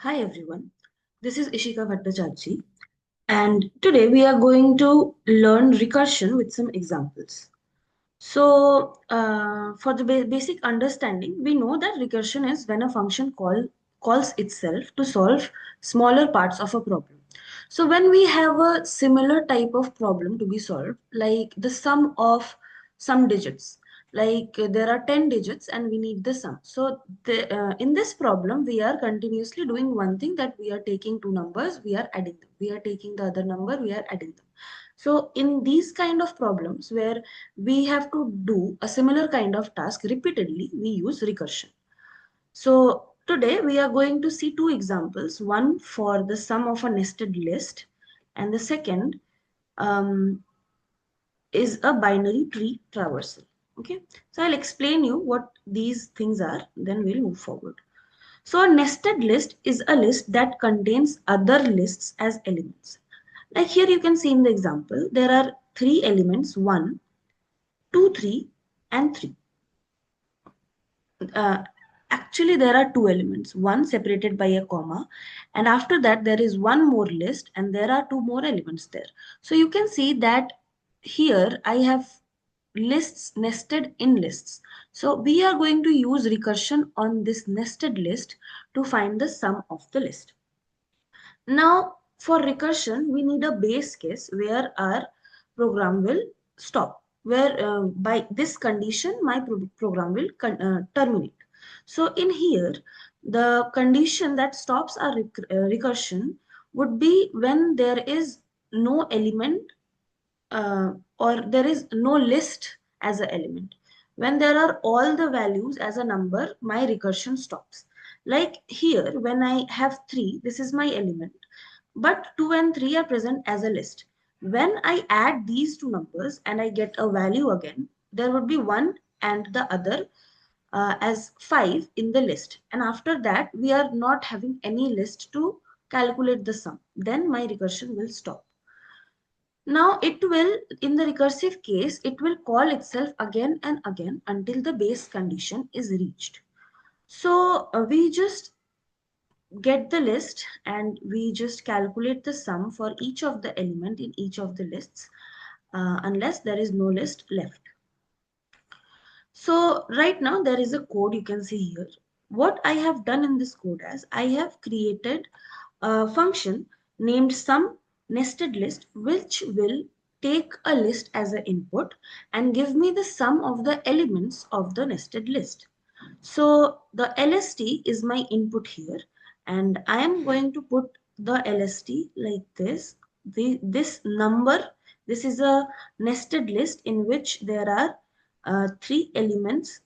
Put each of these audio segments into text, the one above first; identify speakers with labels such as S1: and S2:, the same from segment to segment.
S1: Hi everyone, this is Ishika Bhattacharjee, and today we are going to learn recursion with some examples. For the basic understanding, we know that recursion is when a function calls itself to solve smaller parts of a problem. So, when we have a similar type of problem to be solved, like the sum of some digits, there are 10 digits and we need the sum. In this problem, we are continuously doing one thing, that we are taking two numbers, we are adding them. We are taking the other number, we are adding them. So in these kind of problems where we have to do a similar kind of task repeatedly, we use recursion. So today we are going to see two examples, one for the sum of a nested list, and the second um, is a binary tree traversal. Okay, so I'll explain you what these things are, then we'll move forward. So a nested list is a list that contains other lists as elements. Like here you can see in the example, there are three elements, 1, 2, 3, and 3. Uh, Actually, there are two elements, one separated by a comma, and after that there is one more list, and there are two more elements there. So you can see that here I have lists nested in lists. So we are going to use recursion on this nested list to find the sum of the list. Now, for recursion, we need a base case where our program will stop, where by this condition, my program will terminate. So in here, the condition that stops our recursion would be when there is no element or there is no list as an element. When there are all the values as a number, my recursion stops. Like here, when I have 3, this is my element, but 2 and 3 are present as a list. When I add these two numbers and I get a value again, there would be one and the other as 5 in the list. And after that, we are not having any list to calculate the sum. Then my recursion will stop. Now it will, in the recursive case, it will call itself again and again until the base condition is reached. So we just get the list and we just calculate the sum for each of the element in each of the lists unless there is no list left. So right now there is a code you can see here. What I have done in this code is I have created a function named sum nested list, which will take a list as an input and give me the sum of the elements of the nested list. So the LST is my input here, and I am going to put the LST like this. This number, this is a nested list in which there are three elements,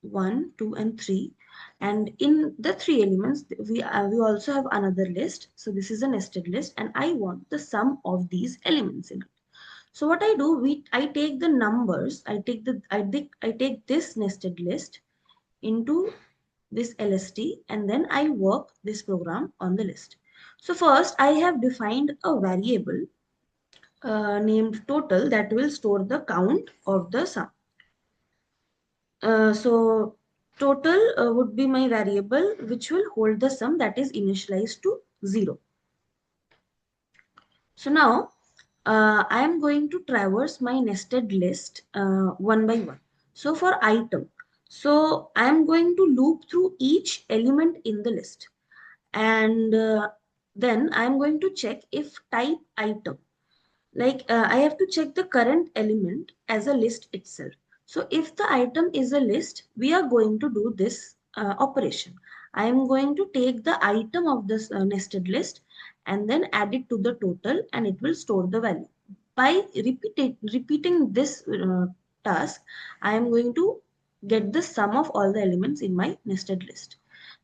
S1: 1, 2, and 3. And in the three elements, we also have another list. So this is a nested list, and I want the sum of these elements in it. So what I do, I take the numbers, I take this nested list into this LST, and then I work this program on the list. So first I have defined a variable named total that will store the count of the sum. So total would be my variable which will hold the sum that is initialized to 0. So now I am going to traverse my nested list one by one. So for item, so I am going to loop through each element in the list, and then I am going to check if type item, I have to check the current element as a list itself. So if the item is a list, we are going to do this operation. I am going to take the item of this nested list and then add it to the total, and it will store the value. By repeating this task, I am going to get the sum of all the elements in my nested list.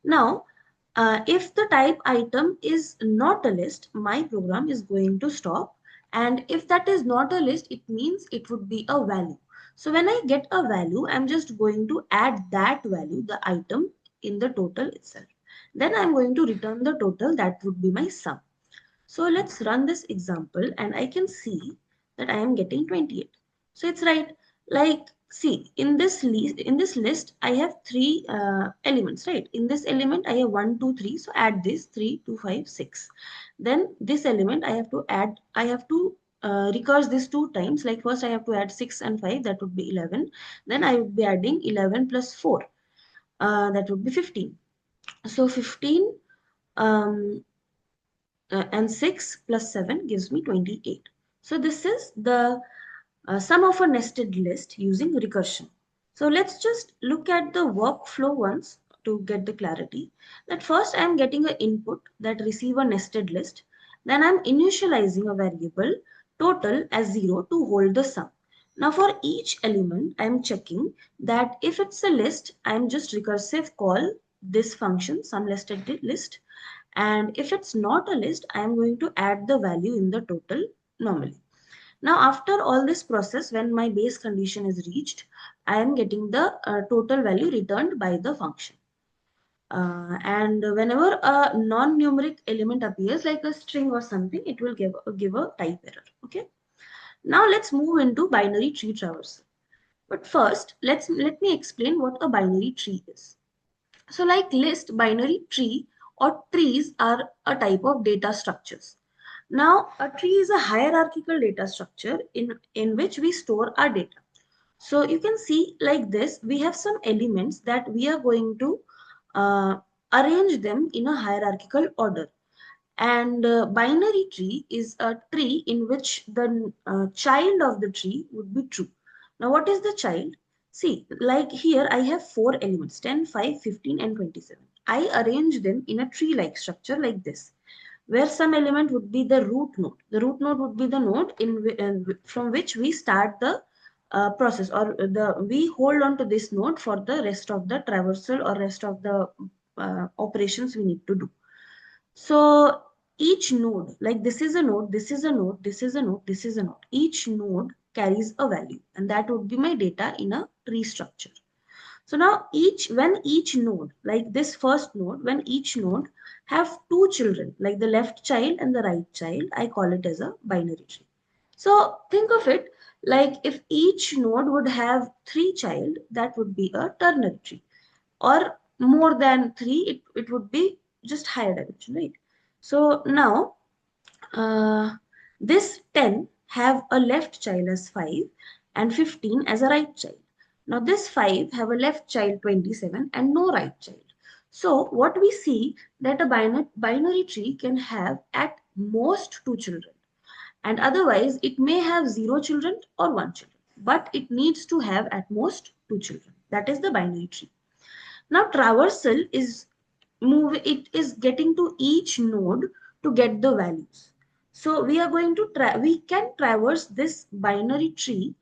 S1: Now, if the type item is not a list, my program is going to stop, and if that is not a list, it means it would be a value. So when I get a value, I'm just going to add that value, the item, in the total itself. Then I'm going to return the total, that would be my sum. So let's run this example and I can see that I am getting 28. So it's right. Like see, in this list, I have three elements, right? In this element, I have 1, 2, 3. So add this 3, 2, 5, 6. Then this element, I have to recurse this two times. Like first, I have to add 6 and 5, that would be 11. Then I would be adding 11 plus 4, that would be 15. So 15 um, and 6 plus 7 gives me 28. So this is the sum of a nested list using recursion. So let's just look at the workflow once to get the clarity. That first I am getting an input that receive a nested list. Then I'm initializing a variable total as 0 to hold the sum. Now for each element, I am checking that if it's a list, I am just recursive call this function sum nested list. And if it's not a list, I am going to add the value in the total normally. Now, after all this process, when my base condition is reached, I am getting the total value returned by the function. And whenever a non-numeric element appears like a string or something, it will give a type error. Okay. Now let's move into binary tree traversal. But first, let me explain what a binary tree is. So like list, binary tree or trees are a type of data structures. Now, a tree is a hierarchical data structure in which we store our data. So you can see like this, we have some elements that we are going to uh, arrange them in a hierarchical order. And binary tree is a tree in which the child of the tree would be true. Now, what is the child? See, like here I have four elements 10, 5, 15, and 27. I arrange them in a tree like structure like this, where some element would be the root node. The root node would be the node from which we start the process, or we hold on to this node for the rest of the traversal or rest of the operations we need to do. So each node, like this is a node, this is a node, this is a node, this is a node. Each node carries a value, and that would be my data in a tree structure. So now when each node, like this first node, when each node have two children, like the left child and the right child, I call it as a binary tree. So think of it like if each node would have three child, that would be a ternary tree. Or more than three, it would be just higher dimension, right? So now uh, this 10 have a left child as 5 and 15 as a right child. Now this 5 have a left child 27 and no right child. So what we see that a binary tree can have at most two children, and otherwise it may have zero children or one children, but it needs to have at most two children. That is the binary tree. Now traversal is it is getting to each node to get the values. So we are going to we can traverse this binary tree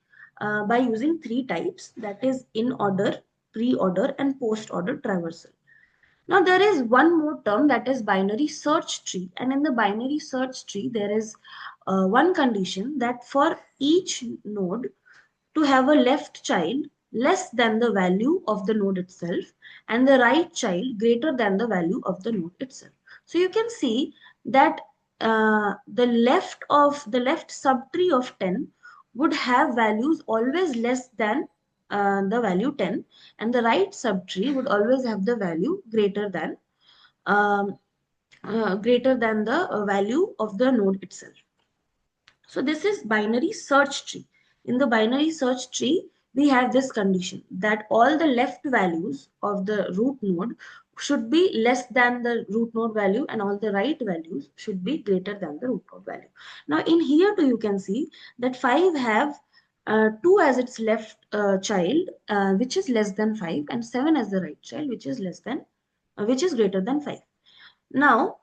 S1: by using three types, that is in order, pre-order, and post-order traversal. Now there is one more term, that is binary search tree, and in the binary search tree there is one condition that for each node to have a left child less than the value of the node itself and the right child greater than the value of the node itself. So you can see that the left subtree of 10 would have values always less than the value 10, and the right subtree would always have the value um, greater than the value of the node itself. So this is binary search tree. In the binary search tree, we have this condition that all the left values of the root node should be less than the root node value, and all the right values should be greater than the root node value. Now in here too you can see that 5 have 2 as its left child, which is less than 5, and 7 as the right child, which is which is greater than 5. Now,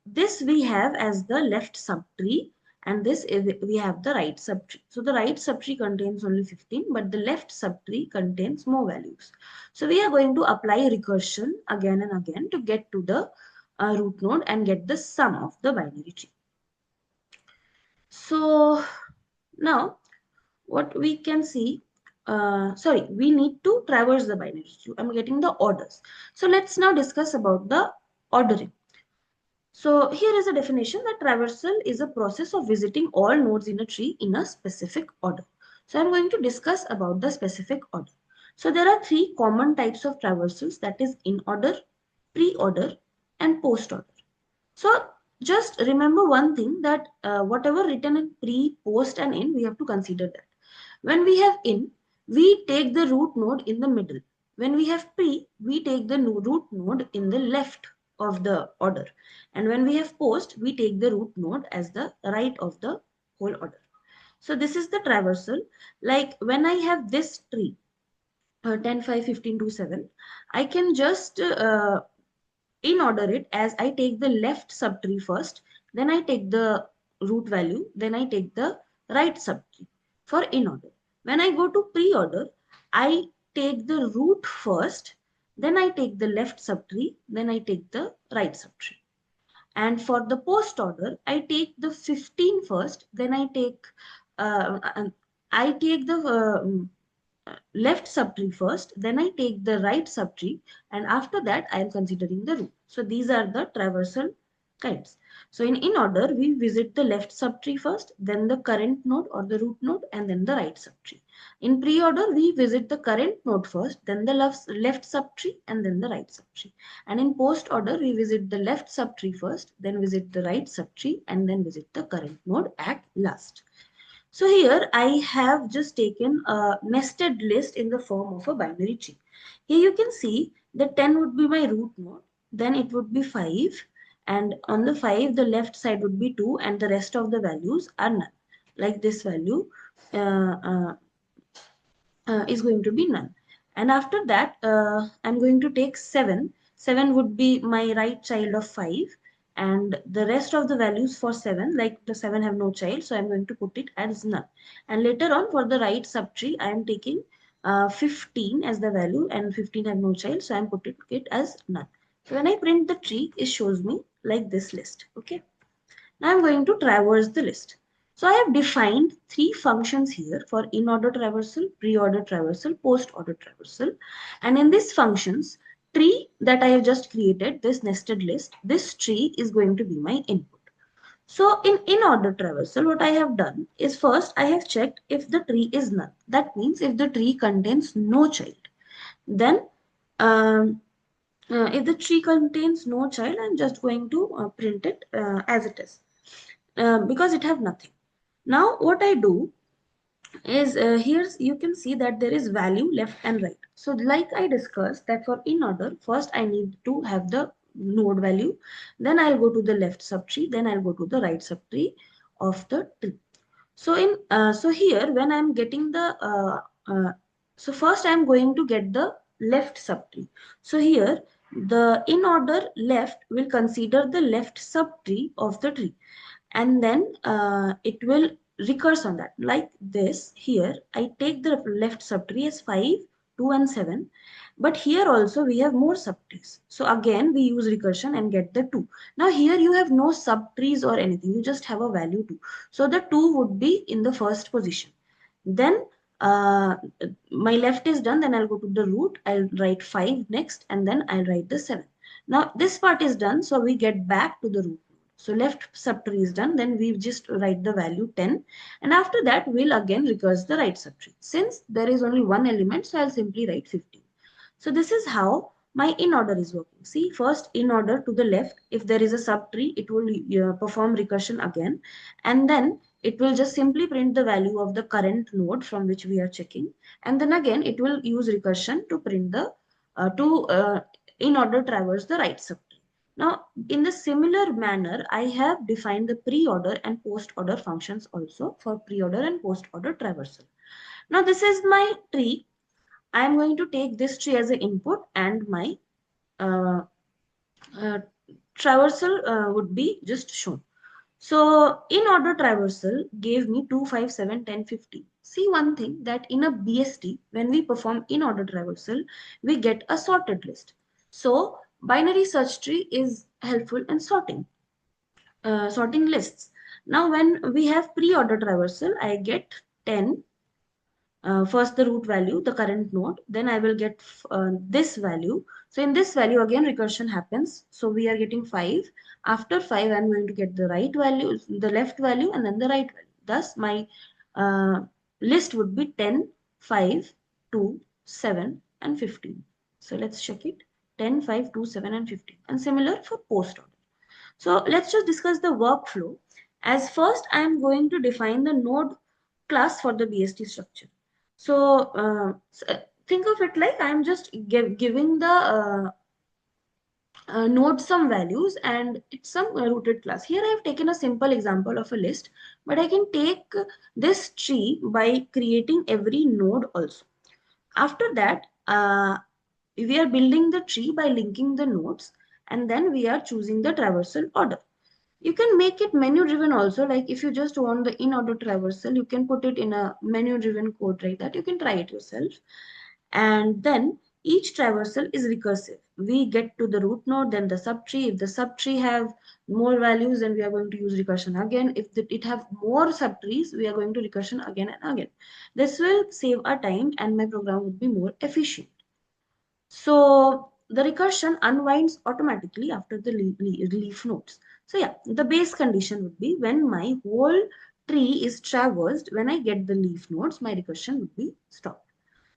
S1: this we have as the left subtree, and this we have the right subtree. So the right subtree contains only 15, but the left subtree contains more values. So we are going to apply recursion again and again to get to the root node and get the sum of the binary tree. So now what we can see, sorry, we need to traverse the binary tree. I'm getting the orders. So let's now discuss about the ordering. So here is a definition that traversal is a process of visiting all nodes in a tree in a specific order. So I'm going to discuss about the specific order. So there are three common types of traversals, that is in order, pre-order and post-order. So just remember one thing, that whatever written in pre, post and in, we have to consider that. When we have in, we take the root node in the middle. When we have pre, we take the root node in the left of the order. And when we have post, we take the root node as the right of the whole order. So this is the traversal. Like when I have this tree, 10, 5, 15 to 7, I can just in order it as I take the left subtree first, then I take the root value, then I take the right subtree for in order. When I go to pre-order, I take the root first, then I take the left subtree, then I take the right subtree. And for the post order, I take the 15 first, then I take the left subtree first, then I take the right subtree, and after that I am considering the root. So these are the traversal kinds. So in order, we visit the left subtree first, then the current node or the root node, and then the right subtree. In pre-order, we visit the current node first, then the left subtree, and then the right subtree. And in post-order, we visit the left subtree first, then visit the right subtree, and then visit the current node at last. So here I have just taken a nested list in the form of a binary tree. Here you can see that 10 would be my root node, then it would be 5, and on the 5 the left side would be 2, and the rest of the values are none. Like this value uh, uh, is going to be none. And after that, I'm going to take 7. 7 would be my right child of 5. And the rest of the values for 7, like the 7 have no child, so I'm going to put it as none. And later on, for the right subtree, I am taking 15 as the value, and 15 have no child, so I'm putting it as none. So when I print the tree, it shows me like this list. Okay. Now I'm going to traverse the list. So I have defined three functions here for in-order traversal, pre-order traversal, post-order traversal. And in these functions, tree that I have just created, this nested list, this tree is going to be my input. So in order traversal, what I have done is first I have checked if the tree is none. That means if the tree contains no child. Then um, if the tree contains no child, I'm just going to print it as it is because it have nothing. Now what I do is here's you can see that there is value left and right. So like I discussed that for in order, first I need to have the node value, then I'll go to the left subtree, then I'll go to the right subtree of the tree. So so here when I'm getting the so first I'm going to get the left subtree. So here the in order left will consider the left subtree of the tree, and then it will recurse on that like this. Here I take the left subtree as 5, 2 and 7, but here also we have more subtrees, so again we use recursion and get the 2. Now here you have no subtrees or anything, you just have a value 2, so the 2 would be in the first position. Then uh, my left is done, then I'll go to the root, I'll write 5 next, and then I'll write the 7. Now this part is done, so we get back to the root. So left subtree is done, then we just write the value 10, and after that we'll again recurse the right subtree. Since there is only one element, so I'll simply write 15. So this is how my in order is working. See, first in order to the left, if there is a subtree, it will perform recursion again, and then it will just simply print the value of the current node from which we are checking, and then again it will use recursion to print the to in order traverse the right subtree. Now, in the similar manner, I have defined the pre-order and post-order functions also for pre-order and post-order traversal. Now, this is my tree. I am going to take this tree as an input, and my uh, uh, traversal would be just shown. So in order traversal gave me 2, 5, 7, 10, 50. See one thing, that in a BST, when we perform in order traversal, we get a sorted list. So binary search tree is helpful in sorting lists. Now when we have pre-order traversal, I get 10, first the root value, the current node, then I will get this value. So in this value again recursion happens. So we are getting 5. After 5 I'm going to get the right value, the left value, and then the right value. Thus my uh, list would be 10, 5, 2, 7, and 15. So let's check it. 10, 5, 2, 7, and 15. And similar for post order. So let's just discuss the workflow. As first, I am going to define the node class for the BST structure. So, think of it like I'm just giving the node some values and it's some rooted class. Here I have taken a simple example of a list, but I can take this tree by creating every node also. After that, we are building the tree by linking the nodes, and then we are choosing the traversal order. You can make it menu driven also, like if you just want the in order traversal, you can put it in a menu driven code like that. You can try it yourself. And then each traversal is recursive. We get to the root node, then the subtree. If the subtree have more values, then we are going to use recursion again. If it have more subtrees, we are going to recursion again and again. This will save our time and my program would be more efficient. So the recursion unwinds automatically after the leaf nodes. So yeah, the base condition would be when my whole tree is traversed, when I get the leaf nodes, my recursion would be stopped.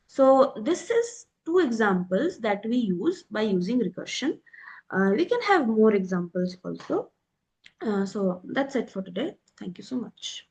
S1: So this is two examples that we use by using recursion. We can have more examples also. So that's it for today. Thank you so much.